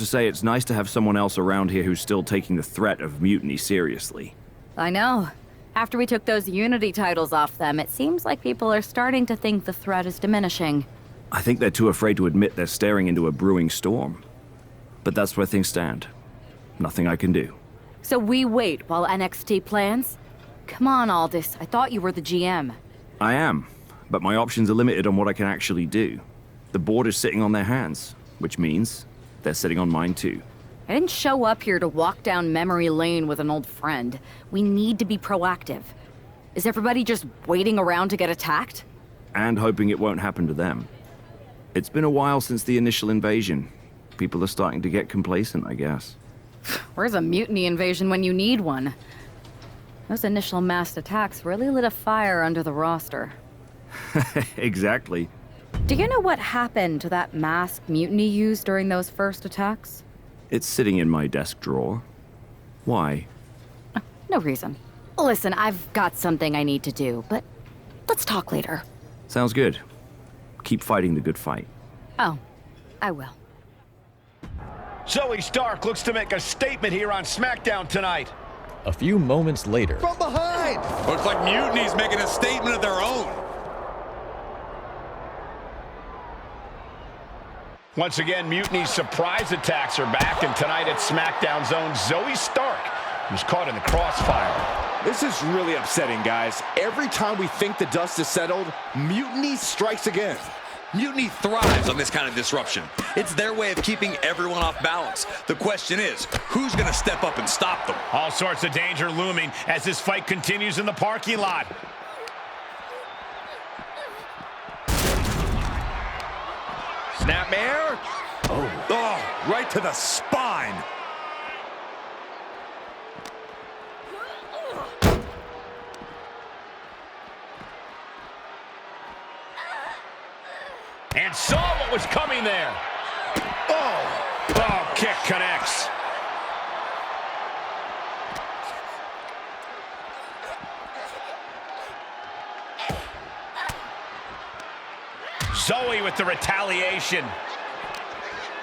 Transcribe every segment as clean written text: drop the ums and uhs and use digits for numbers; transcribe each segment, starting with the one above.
to say it's nice to have someone else around here who's still taking the threat of mutiny seriously. I know. After we took those Unity titles off them, it seems like people are starting to think the threat is diminishing. I think they're too afraid to admit they're staring into a brewing storm. But that's where things stand. Nothing I can do. So we wait while NXT plans? Come on, Aldous. I thought you were the GM. I am, but my options are limited on what I can actually do. The board is sitting on their hands, which means they're sitting on mine too. I didn't show up here to walk down memory lane with an old friend. We need to be proactive. Is everybody just waiting around to get attacked? And hoping it won't happen to them. It's been a while since the initial invasion. People are starting to get complacent, I guess. Where's a mutiny invasion when you need one? Those initial massed attacks really lit a fire under the roster. Exactly. Do you know what happened to that masked mutiny used during those first attacks? It's sitting in my desk drawer. Why? No reason. Listen, I've got something I need to do, but let's talk later. Sounds good. Keep fighting the good fight. Oh, I will. Zoe Stark looks to make a statement here on SmackDown tonight. A few moments later. From behind! Looks like Mutiny's making a statement of their own. Once again, Mutiny's surprise attacks are back, and tonight at SmackDown's own Zoe Stark was caught in the crossfire. This is really upsetting, guys. Every time we think the dust is settled, Mutiny strikes again. Mutiny thrives on this kind of disruption. It's their way of keeping everyone off balance. The question is, who's going to step up and stop them? All sorts of danger looming as this fight continues in the parking lot. Snapmare. Oh, right to the spine. And saw what was coming there. Oh, kick connects. Zoe with the retaliation.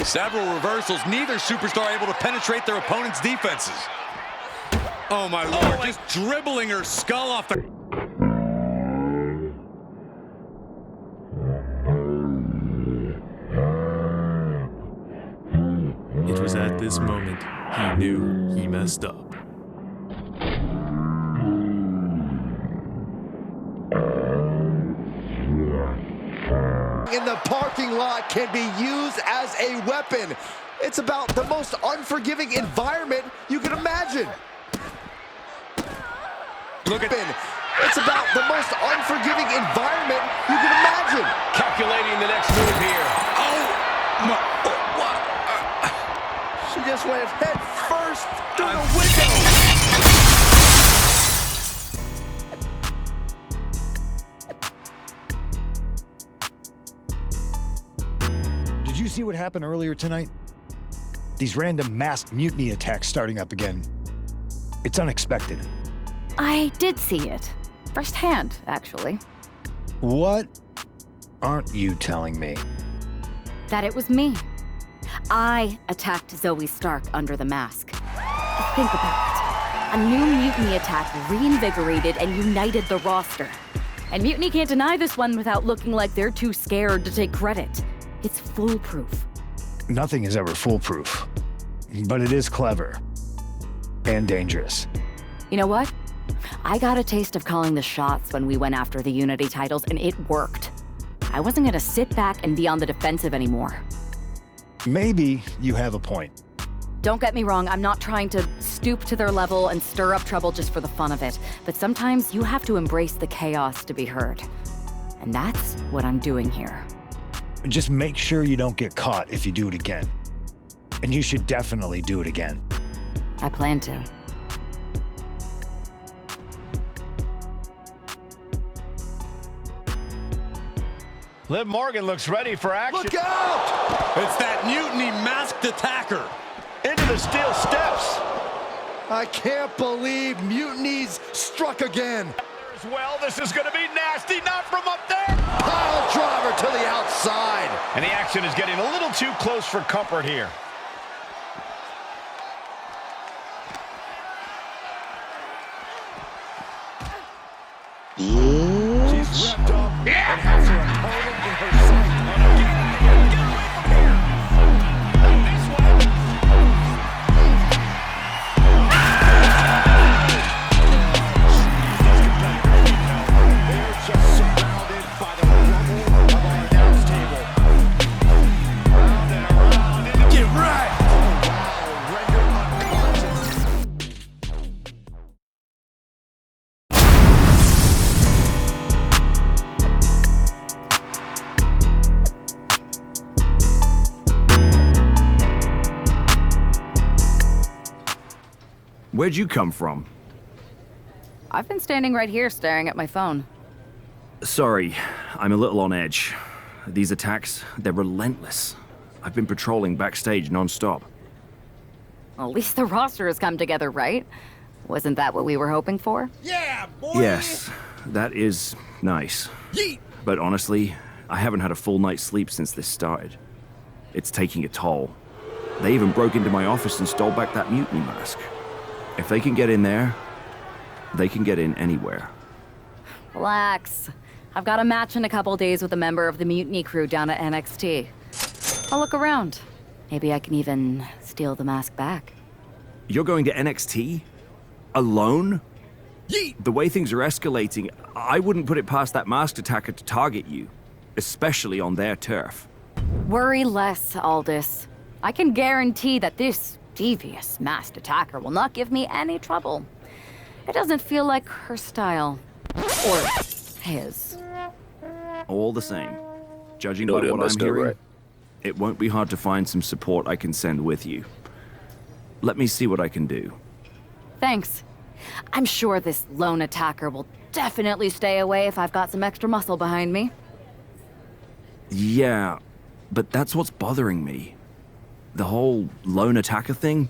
Several reversals, neither superstar able to penetrate their opponent's defenses. Oh my lord, just dribbling her skull off the... It was at this moment he knew he messed up. In the parking lot can be used as a weapon. It's about the most unforgiving environment you can imagine. Look at it. It's about the most unforgiving environment you can imagine. Calculating the next move here. She just went head first through the window. Did you see what happened earlier tonight? These random masked mutiny attacks starting up again. It's unexpected. I did see it. Firsthand, actually. What aren't you telling me? That it was me. I attacked Zoe Stark under the mask. Think about it. A new mutiny attack reinvigorated and united the roster. And Mutiny can't deny this one without looking like they're too scared to take credit. It's foolproof. Nothing is ever foolproof, but it is clever and dangerous. You know what? I got a taste of calling the shots when we went after the Unity titles, and it worked. I wasn't gonna sit back and be on the defensive anymore. Maybe you have a point. Don't get me wrong, I'm not trying to stoop to their level and stir up trouble just for the fun of it, but sometimes you have to embrace the chaos to be heard. And that's what I'm doing here. Just make sure you don't get caught if you do it again. And you should definitely do it again. I plan to. Liv Morgan looks ready for action. Look out! It's that Mutiny masked attacker. Into the steel steps. I can't believe Mutiny's struck again. As well, this is going to be nasty, not from up there. Pile driver to the outside. And the action is getting a little too close for comfort here. Where'd you come from? I've been standing right here staring at my phone. Sorry, I'm a little on edge. These attacks, they're relentless. I've been patrolling backstage non-stop. Well, at least the roster has come together, right? Wasn't that what we were hoping for? Yes, that is nice. But honestly, I haven't had a full night's sleep since this started. It's taking a toll. They even broke into my office and stole back that mutiny mask. If they can get in there, they can get in anywhere. Relax. I've got a match in a couple days with a member of the mutiny crew down at NXT. I'll look around. Maybe I can even steal the mask back. You're going to NXT? Alone? The way things are escalating, I wouldn't put it past that masked attacker to target you, especially on their turf. Worry less, Aldous. I can guarantee that this devious masked attacker will not give me any trouble. It doesn't feel like her style. Or his. All the same, judging by what I'm hearing, it won't be hard to find some support I can send with you. Let me see what I can do. Thanks. I'm sure this lone attacker will definitely stay away if I've got some extra muscle behind me. Yeah, but that's what's bothering me. The whole lone attacker thing?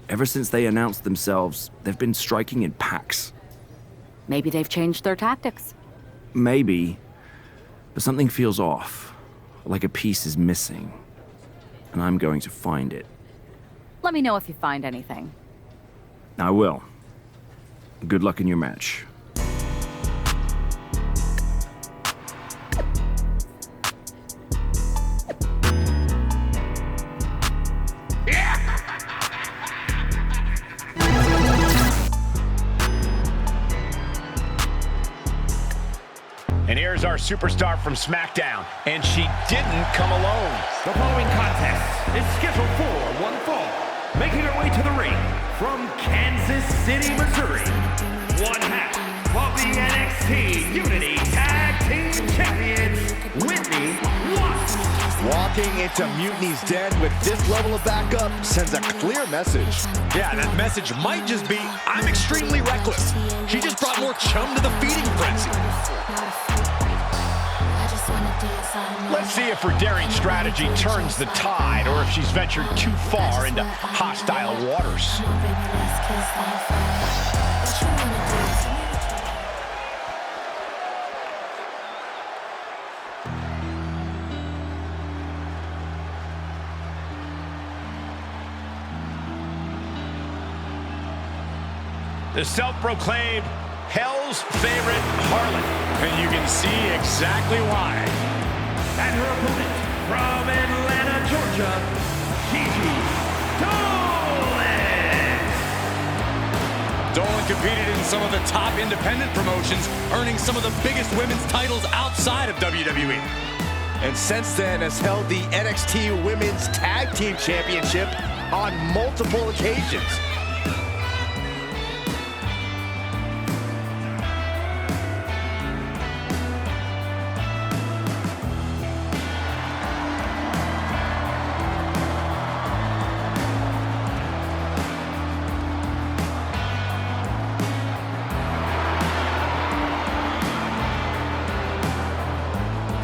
Ever since they announced themselves, they've been striking in packs. Maybe they've changed their tactics. Maybe, but something feels off, like a piece is missing, and I'm going to find it. Let me know if you find anything. I will. Good luck in your match. And here's our superstar from SmackDown, and she didn't come alone. The following contest is scheduled for one fall. Making her way to the ring from Kansas City, Missouri, one half of the NXT Unity Tag Team Champions, Whitney. Walking into Mutiny's den with this level of backup sends a clear message. Yeah, that message might just be, I'm extremely reckless. She just brought more chum to the feeding frenzy. Let's see if her daring strategy turns the tide or if she's ventured too far into hostile waters. The self-proclaimed Hell's favorite harlot. And you can see exactly why. And her opponent from Atlanta, Georgia, Gigi Dolan. Dolan competed in some of the top independent promotions, earning some of the biggest women's titles outside of WWE. And since then has held the NXT Women's Tag Team Championship on multiple occasions.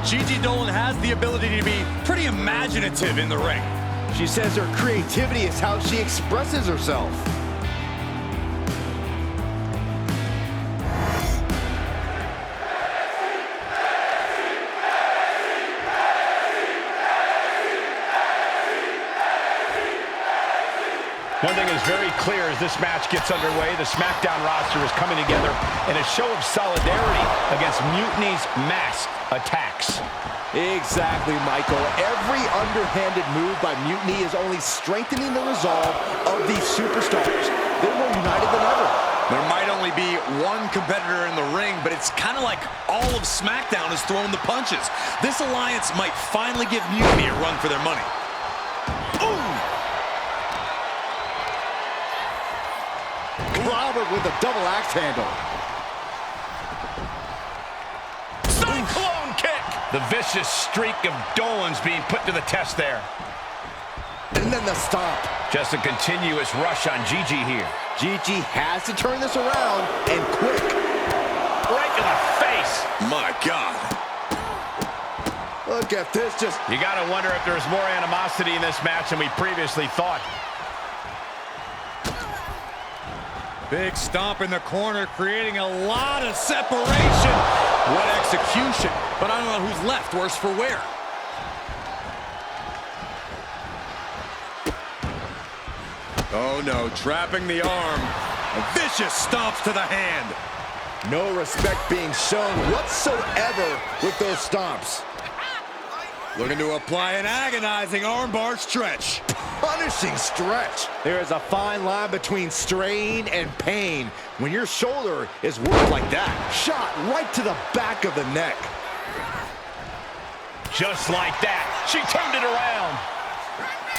Gigi Dolan has the ability to be pretty imaginative in the ring. She says her creativity is how she expresses herself. One thing is very clear as this match gets underway, the SmackDown roster is coming together in a show of solidarity against Mutiny's masked attacks. Exactly, Michael. Every underhanded move by Mutiny is only strengthening the resolve of these superstars. They're more united than ever. There might only be one competitor in the ring, but it's kind of like all of SmackDown has thrown the punches. This alliance might finally give Mutiny a run for their money. Ooh! Clobbered with a double axe handle. Cyclone kick! The vicious streak of Dolan's being put to the test there. And then the stomp. Just a continuous rush on Gigi here. Gigi has to turn this around, and quick. Right to the face. My God. Look at this, You gotta wonder if there's more animosity in this match than we previously thought. Big stomp in the corner, creating a lot of separation. What execution. But I don't know who's left, worse for wear. Oh no, trapping the arm. Vicious stomps to the hand. No respect being shown whatsoever with those stomps. Looking to apply an agonizing armbar stretch. Punishing stretch. There is a fine line between strain and pain when your shoulder is worked like that. Shot right to the back of the neck. Just like that, she turned it around.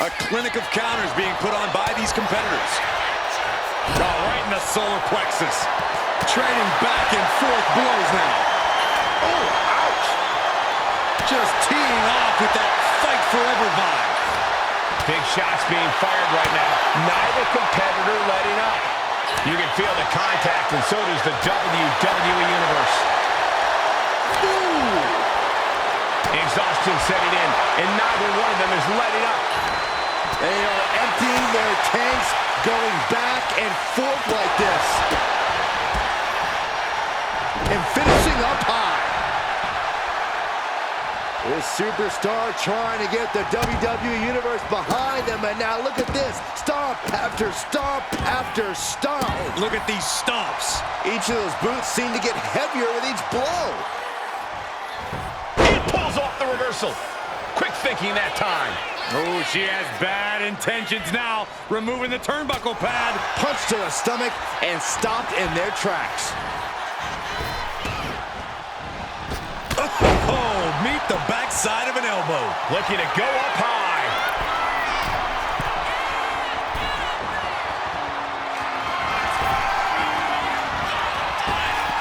A clinic of counters being put on by these competitors. Oh, right in the solar plexus. Trading back and forth blows now. Oh, ouch. Just teeing off with that fight forever vibe. Big shots being fired right now. Neither competitor letting up. You can feel the contact, and so does the WWE Universe. Ooh. Exhaustion setting in, and neither one of them is letting up. They are emptying their tanks, going back and forth like this. And finishing up high. This superstar trying to get the WWE Universe behind them, and now look at this. Stomp after stomp after stomp. Look at these stomps. Each of those boots seem to get heavier with each blow. He pulls off the reversal. Quick thinking that time. Oh, she has bad intentions now. Removing the turnbuckle pad. Punch to the stomach and stopped in their tracks. Oh, meet the backside of an elbow. Looking to go up high.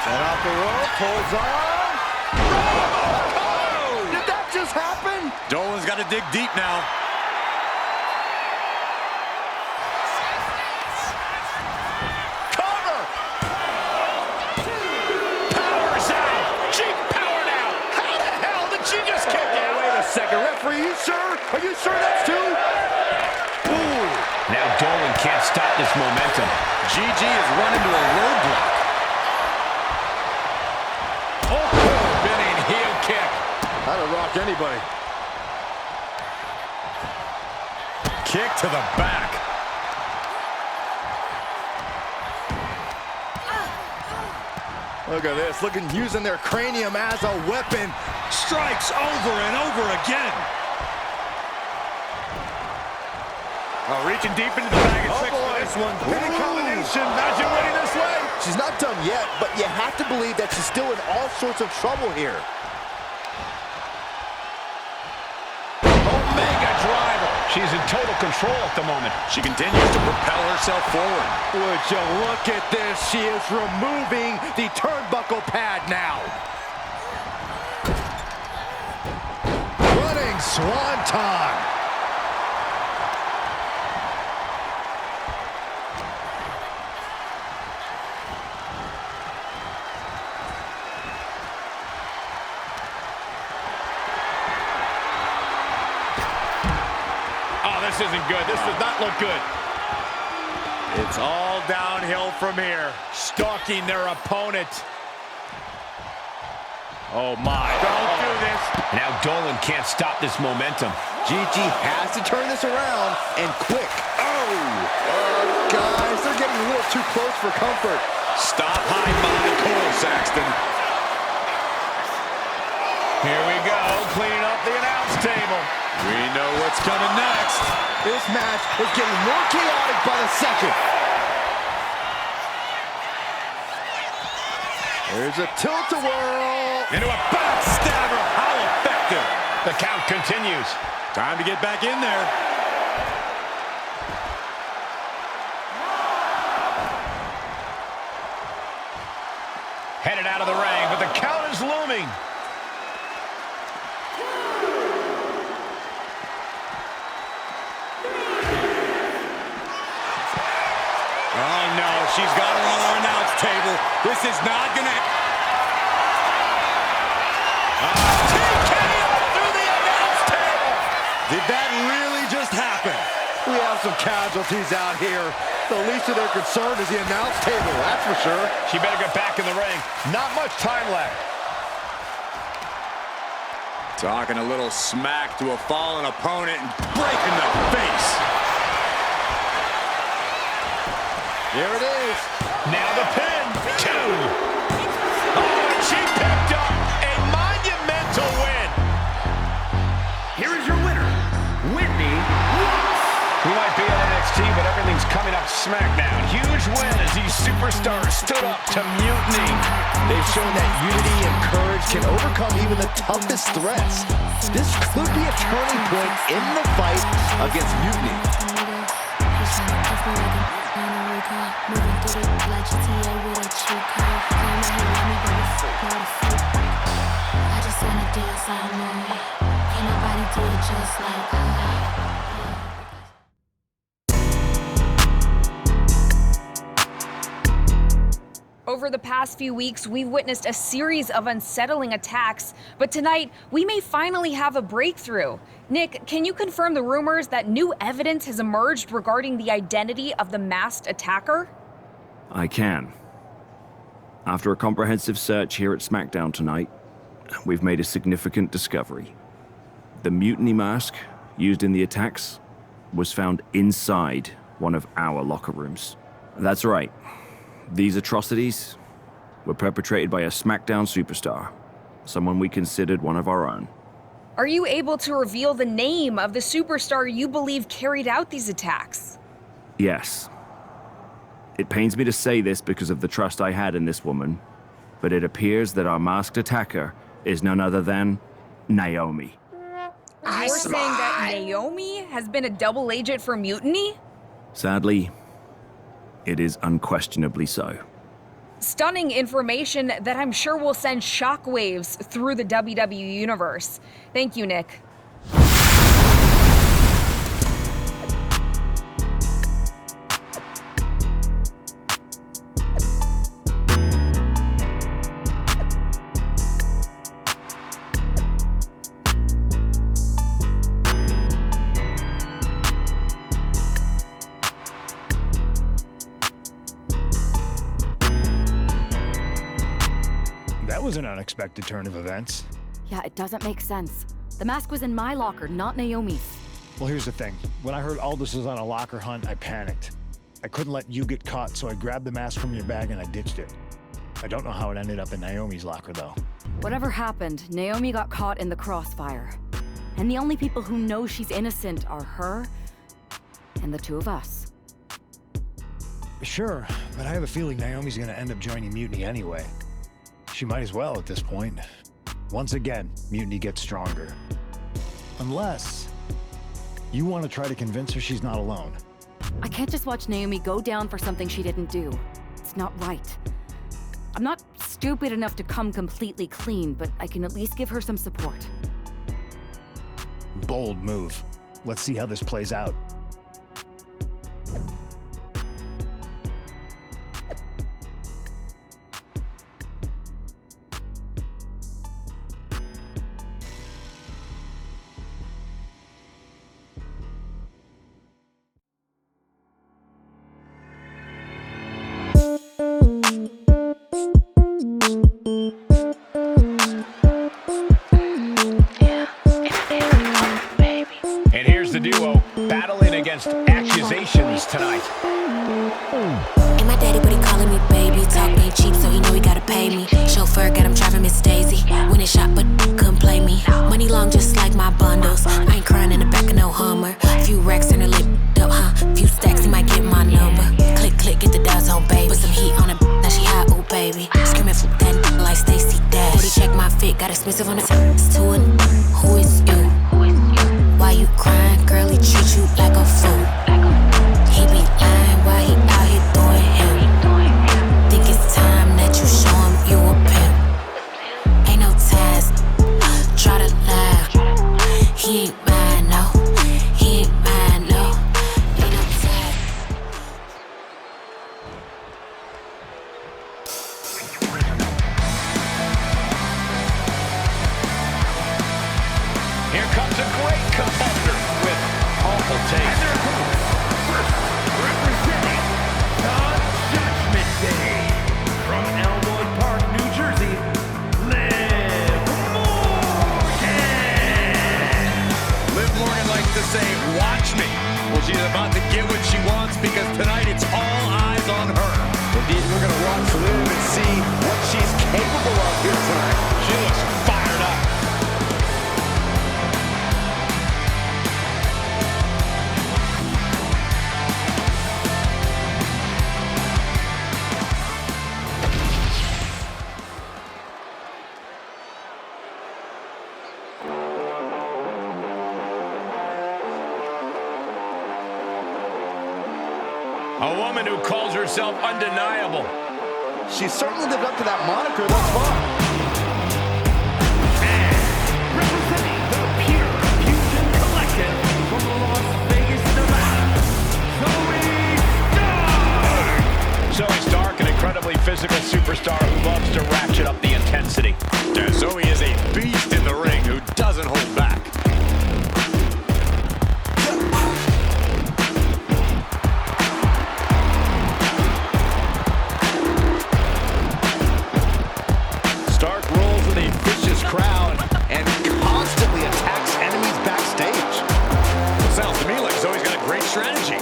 Set off the rope, pulls on. Oh! Did that just happen? Dolan's got to dig deep now. Cover! Powers out. She powered out. How the hell did she just kick out? Wait a second, referee, you sure? Are you sure that's two? Ooh. Now Dolan can't stop this momentum. Gigi is running to a roadblock. Oh, spinning heel kick. That'll rock anybody. Kick to the back. Look at this, using their cranium as a weapon. Strikes over and over again. Oh, reaching deep into the bag of tricks for this one. Winning combination. Imagine winning this way. She's not done yet, but you have to believe that she's still in all sorts of trouble here. Omega driver. She's in total control at the moment. She continues to propel herself forward. Would you look at this? She is removing the turnbuckle pad now. Running swanton. This isn't good. This does not look good. It's all downhill from here. Stalking their opponent. Oh, my. Don't do this. Now Dolan can't stop this momentum. Gigi has to turn this around, and quick. Oh! Guys, they're getting a little too close for comfort. Stop high body Cole, Saxton. Here we go, cleaning up the announce table. We know what's coming next. This match is getting more chaotic by the second. There's a tilt-a-whirl. Into a backstabber. How effective. The count continues. Time to get back in there. Headed out of the ring, but the count is looming. she's got her on our announce table. This is not gonna... TKO through the announce table! Did that really just happen? We have some casualties out here. The least of their concern is the announce table, that's for sure. She better get back in the ring. Not much time left. Talking a little smack to a fallen opponent and breaking the face. Here it is. Now the pin. 2. Oh, and she picked up a monumental win. Here is your winner, Whitney. We might be on NXT, but everything's coming up SmackDown. Huge win as these superstars stood up to Mutiny. They've shown that unity and courage can overcome even the toughest threats. This could be a turning point in the fight against Mutiny. I just wanna dance all night. Ain't nobody do it just like I. Over the past few weeks, we've witnessed a series of unsettling attacks, but tonight, we may finally have a breakthrough. Nick, can you confirm the rumors that new evidence has emerged regarding the identity of the masked attacker? I can. After a comprehensive search here at SmackDown tonight, we've made a significant discovery. The mutiny mask used in the attacks was found inside one of our locker rooms. That's right. These atrocities were perpetrated by a SmackDown superstar, someone we considered one of our own. Are you able to reveal the name of the superstar you believe carried out these attacks? Yes. It pains me to say this because of the trust I had in this woman, but it appears that our masked attacker is none other than Naomi. You're saying that Naomi has been a double agent for Mutiny? Sadly, it is unquestionably so. Stunning information that I'm sure will send shockwaves through the WWE universe. Thank you, Nick. That was an unexpected turn of events. Yeah, it doesn't make sense. The mask was in my locker, not Naomi's. Well, here's the thing. When I heard Aldous was on a locker hunt, I panicked. I couldn't let you get caught, so I grabbed the mask from your bag and I ditched it. I don't know how it ended up in Naomi's locker, though. Whatever happened, Naomi got caught in the crossfire. And the only people who know she's innocent are her and the two of us. Sure, but I have a feeling Naomi's gonna end up joining Mutiny anyway. She might as well at this point. Once again, Mutiny gets stronger. Unless you want to try to convince her she's not alone. I can't just watch Naomi go down for something she didn't do. It's not right. I'm not stupid enough to come completely clean, but I can at least give her some support. Bold move. Let's see how this plays out. And here's the duo battling against accusations tonight. Ain't my daddy, but he calling me baby. Talk ain't cheap, so he know he gotta pay me. Chauffeur got him driving Miss Daisy. When it shot, but couldn't play me. Money long, just like my bundles. I ain't crying in the back of no Hummer. Few racks in her lip up, huh? Few stacks, he might get my number. Click, click, get the dots on, baby. Put some heat on it, now she hot, ooh, baby. Screaming for that like Stacey Dash. Booty check my fit, got expensive on the top. It's to it. Who is you? Why you crying, girl? He treat you like a fool. He be lying while he out here doing him. Think it's time that you show him you a pimp. Ain't no ties, try to lie. He ain't mine, no. He ain't mine, no. Ain't no ties. great competitor with awful taste. Representing the Judgment Day from Elmwood Park, New Jersey, Liv Morgan. Liv Morgan likes to say, watch me. Well, she's about to get what she wants because tonight it's all eyes on her. Indeed, we're going to watch Liv and see what she's capable of here tonight. She looks fired up. A woman who calls herself undeniable. She's certainly lived up to that moniker thus far. And representing the Pure Fusion Collective from Las Vegas, Nevada, Zoe Stark. Zoe Stark, an incredibly physical superstar who loves to ratchet up the intensity. Yeah, Zoe is a beast in the ring who doesn't hold back. Stark rolls with a vicious crowd and constantly attacks enemies backstage. Sounds to me like Zoe's got a great strategy.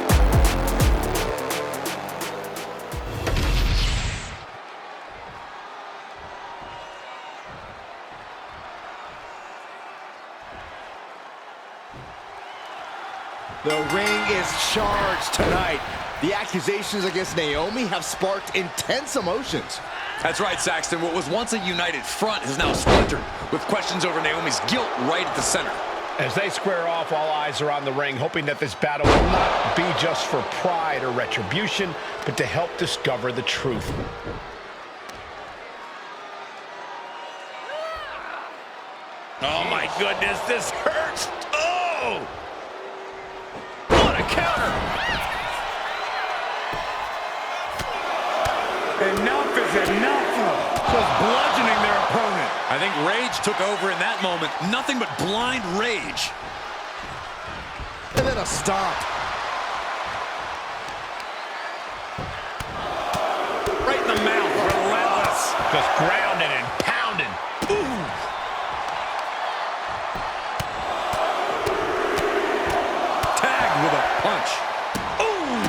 The ring is charged tonight. The accusations against Naomi have sparked intense emotions. That's right, Saxton. What was once a united front has now splintered, with questions over Naomi's guilt right at the center. As they square off, all eyes are on the ring, hoping that this battle will not be just for pride or retribution, but to help discover the truth. Oh my goodness, this hurts! Oh! What a counter! Enough is enough. Just bludgeoning their opponent. I think rage took over in that moment. Nothing but blind rage. And then a stomp. Right in the mouth, relentless. Just grounding and pounding. Ooh! Tagged with a punch. Ooh!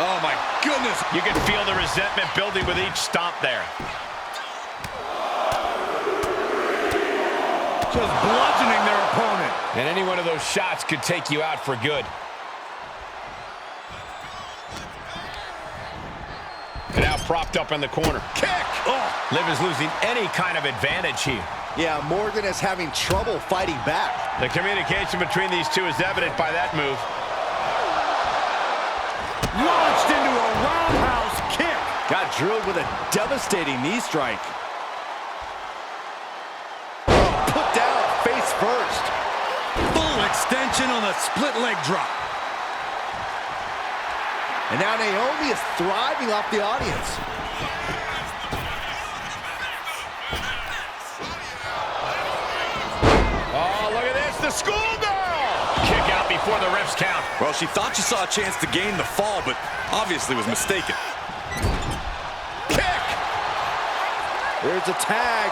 Oh my goodness. You can feel the resentment building with each stomp there. Just bludgeoning their opponent. And any one of those shots could take you out for good. And now propped up in the corner. Kick! Oh, Liv is losing any kind of advantage here. Yeah, Morgan is having trouble fighting back. The communication between these two is evident by that move. Launched into a roundhouse kick. Got drilled with a devastating knee strike. Oh, put down face first. Full extension on the split leg drop. And now Naomi is thriving off the audience. Oh, look at this, the schoolgirl! Kick out before the ref's count. Well, she thought she saw a chance to gain the fall, but obviously was mistaken. Kick! Here's a tag.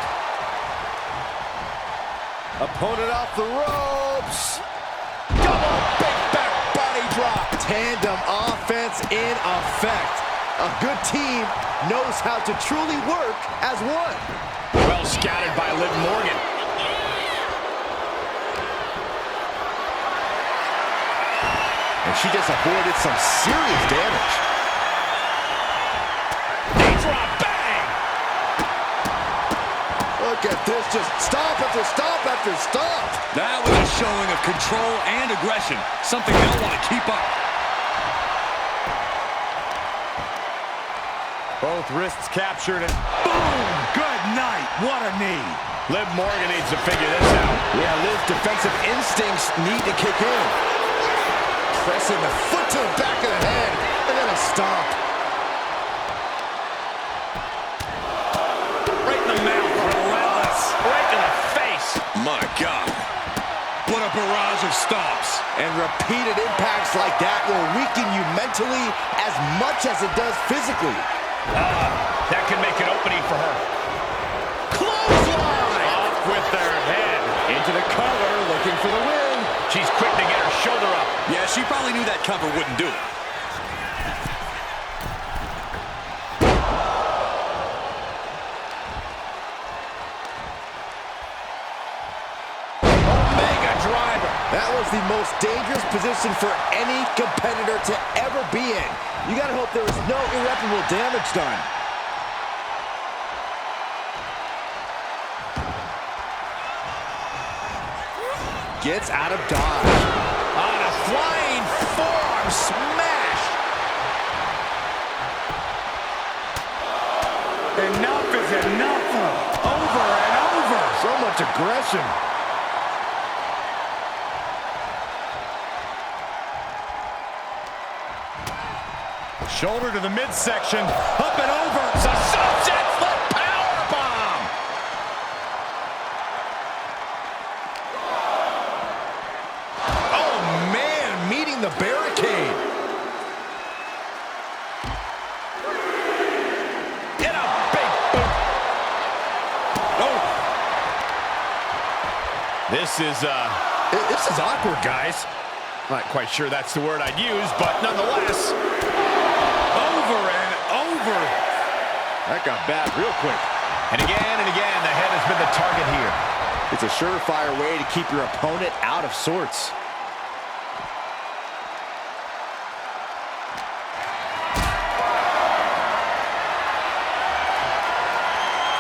Opponent off the ropes. Double big back body drop. Tandem offense in effect. A good team knows how to truly work as one. Well scouted by Liv Morgan. And she just avoided some serious damage. Knee drop, bang! Look at this, just stop after stop after stop. That was a showing of control and aggression, something they'll want to keep up. Both wrists captured and boom! Good night. What a knee. Liv Morgan needs to figure this out. Yeah, Liv's defensive instincts need to kick in. Pressing the foot to the back of the head, and then a stomp. Right in the mouth, relentless. Right in the face. My God. a barrage of stomps. And repeated impacts like that will weaken you mentally as much as it does physically. That could make an opening for her. Clothesline! Off with their head. Into the cover, looking for the win. She's quick to get her shoulder up. Yeah, she probably knew that cover wouldn't do it. That was the most dangerous position for any competitor to ever be in. You gotta hope there was no irreparable damage done. Gets out of dodge. On a flying forearm smash. Enough is enough. Over and over. So much aggression. Shoulder to the midsection. Up and over. It's a sunset flip powerbomb. Oh, man, meeting the barricade. In a big boot. Oh. This is awkward, guys. Not quite sure that's the word I'd use, but nonetheless. Over and over. That got bad real quick. And again, the head has been the target here. It's a surefire way to keep your opponent out of sorts.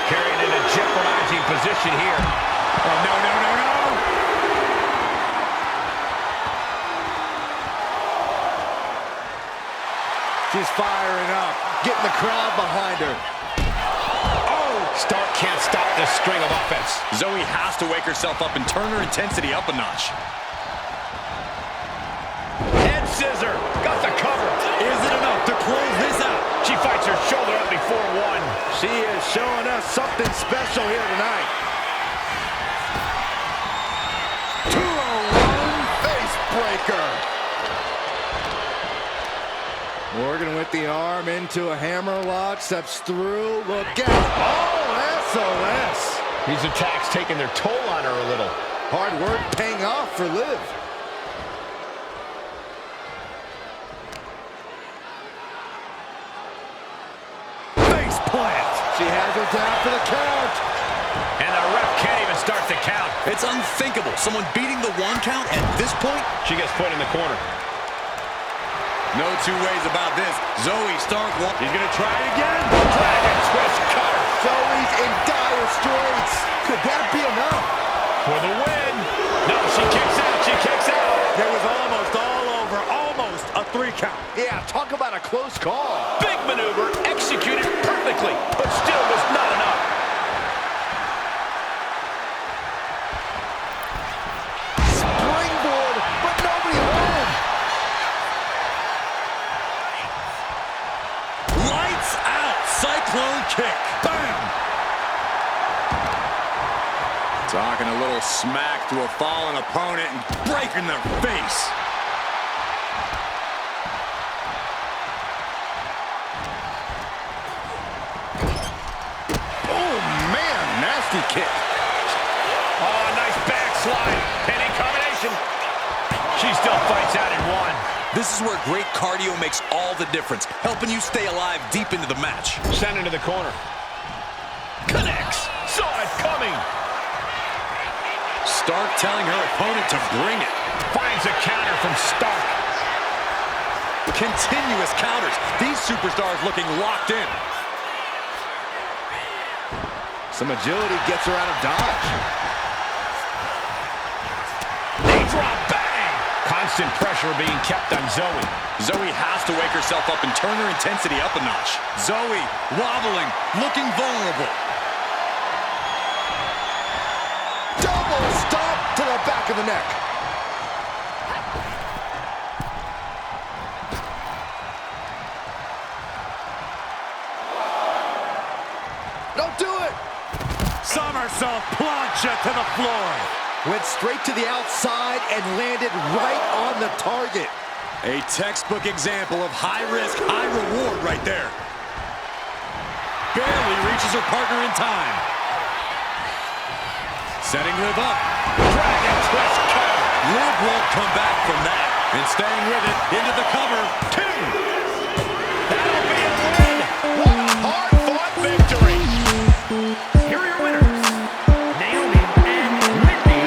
Carried in a jeopardizing position here. Oh, no. She's firing up, getting the crowd behind her. Oh! Stark can't stop this string of offense. Zoe has to wake herself up and turn her intensity up a notch. Head scissor. Got the cover. Is it enough to close this out? She fights her shoulder up before one. She is showing us something special here tonight. 2-1 face breaker. Morgan with the arm into a hammerlock, steps through, look out. Oh, SOS. These attacks taking their toll on her a little. Hard work paying off for Liv. Face plant. She has her down for the count. And the ref can't even start the count. It's unthinkable. Someone beating the 1 count at this point? She gets put in the corner. No two ways about this. Zoe Stark. He's going to try it again. Dragon twist cutter. Zoe's in dire straits. Could that be enough? For the win. No, she kicks out. She kicks out. It was almost all over. Almost a 3 count. Yeah, talk about a close call. Big maneuver executed perfectly, but still was not enough. Springboard, but nobody home. Lights out. Cyclone kick. Bam. Talking a little smack to a fallen opponent and breaking their face. Oh, man, nasty kick. Oh, nice backslide. Penny combination. She still fights out in 1. This is where great cardio makes all the difference, helping you stay alive deep into the match. Sent into the corner. Connects. Saw it coming. Stark telling her opponent to bring it. Finds a counter from Stark. Continuous counters. These superstars looking locked in. Some agility gets her out of dodge. Knee drop, bang! Constant pressure being kept on Zoe. Zoe has to wake herself up and turn her intensity up a notch. Zoe wobbling, looking vulnerable. Double stomp to the back of the neck. Don't do it! Somersault plunge to the floor. Went straight to the outside and landed right on the target. A textbook example of high risk, high reward right there. Barely reaches her partner in time. Setting Liv up. Dragon twist cover. Liv won't come back from that. And staying with it into the cover. 2. That'll be a win. What a hard-fought victory. Here are your winners, Naomi and Whitney.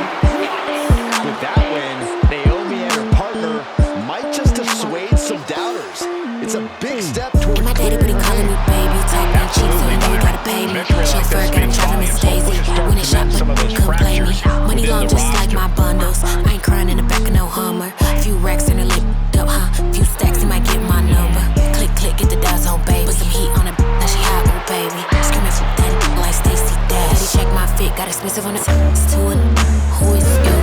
With that win, Naomi and her partner might just assuage some doubters. It's a big step toward... And my daddy, but he calling me baby. Talking cheap, so you know you gotta pay me. Chauffeur, got him driving Miss Daisy. When it shot, but couldn't play me. Money long, just like my bundles. I ain't crying in the back of no Hummer. Few racks in the lip, up, huh? Few stacks, he might get my number. Click, click, get the dials on, baby. Put some heat on it, now she hot, oh, baby. Screaming for that like Stacey Dash. Daddy, check my fit, got expensive on the to it. Who is you?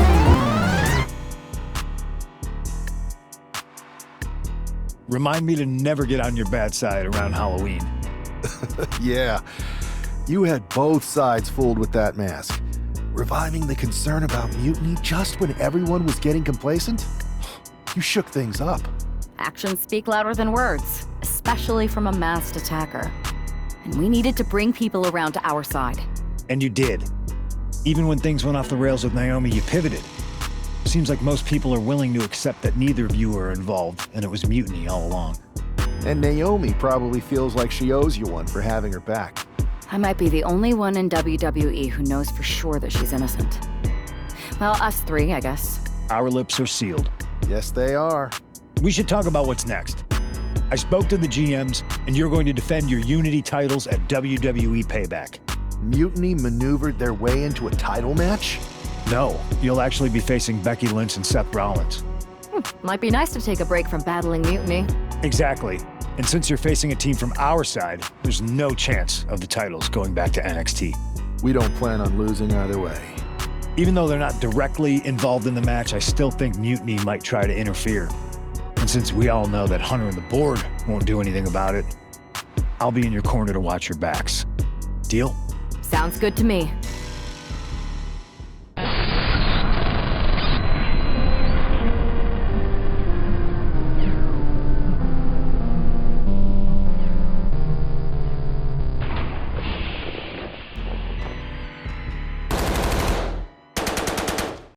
Remind me to never get on your bad side around Halloween. Yeah, you had both sides fooled with that mask. Reviving the concern about mutiny just when everyone was getting complacent? You shook things up. Actions speak louder than words, especially from a masked attacker. And we needed to bring people around to our side. And you did. Even when things went off the rails with Naomi, you pivoted. Seems like most people are willing to accept that neither of you were involved, and it was mutiny all along. And Naomi probably feels like she owes you one for having her back. I might be the only one in WWE who knows for sure that she's innocent. Well, us three, I guess. Our lips are sealed. Yes, they are. We should talk about what's next. I spoke to the GMs, and you're going to defend your Unity titles at WWE Payback. Mutiny maneuvered their way into a title match? No, you'll actually be facing Becky Lynch and Seth Rollins. Might be nice to take a break from battling mutiny. Exactly. And since you're facing a team from our side, there's no chance of the titles going back to NXT. We don't plan on losing either way. Even though they're not directly involved in the match, I still think Mutiny might try to interfere. And since we all know that Hunter and the board won't do anything about it, I'll be in your corner to watch your backs. Deal? Sounds good to me.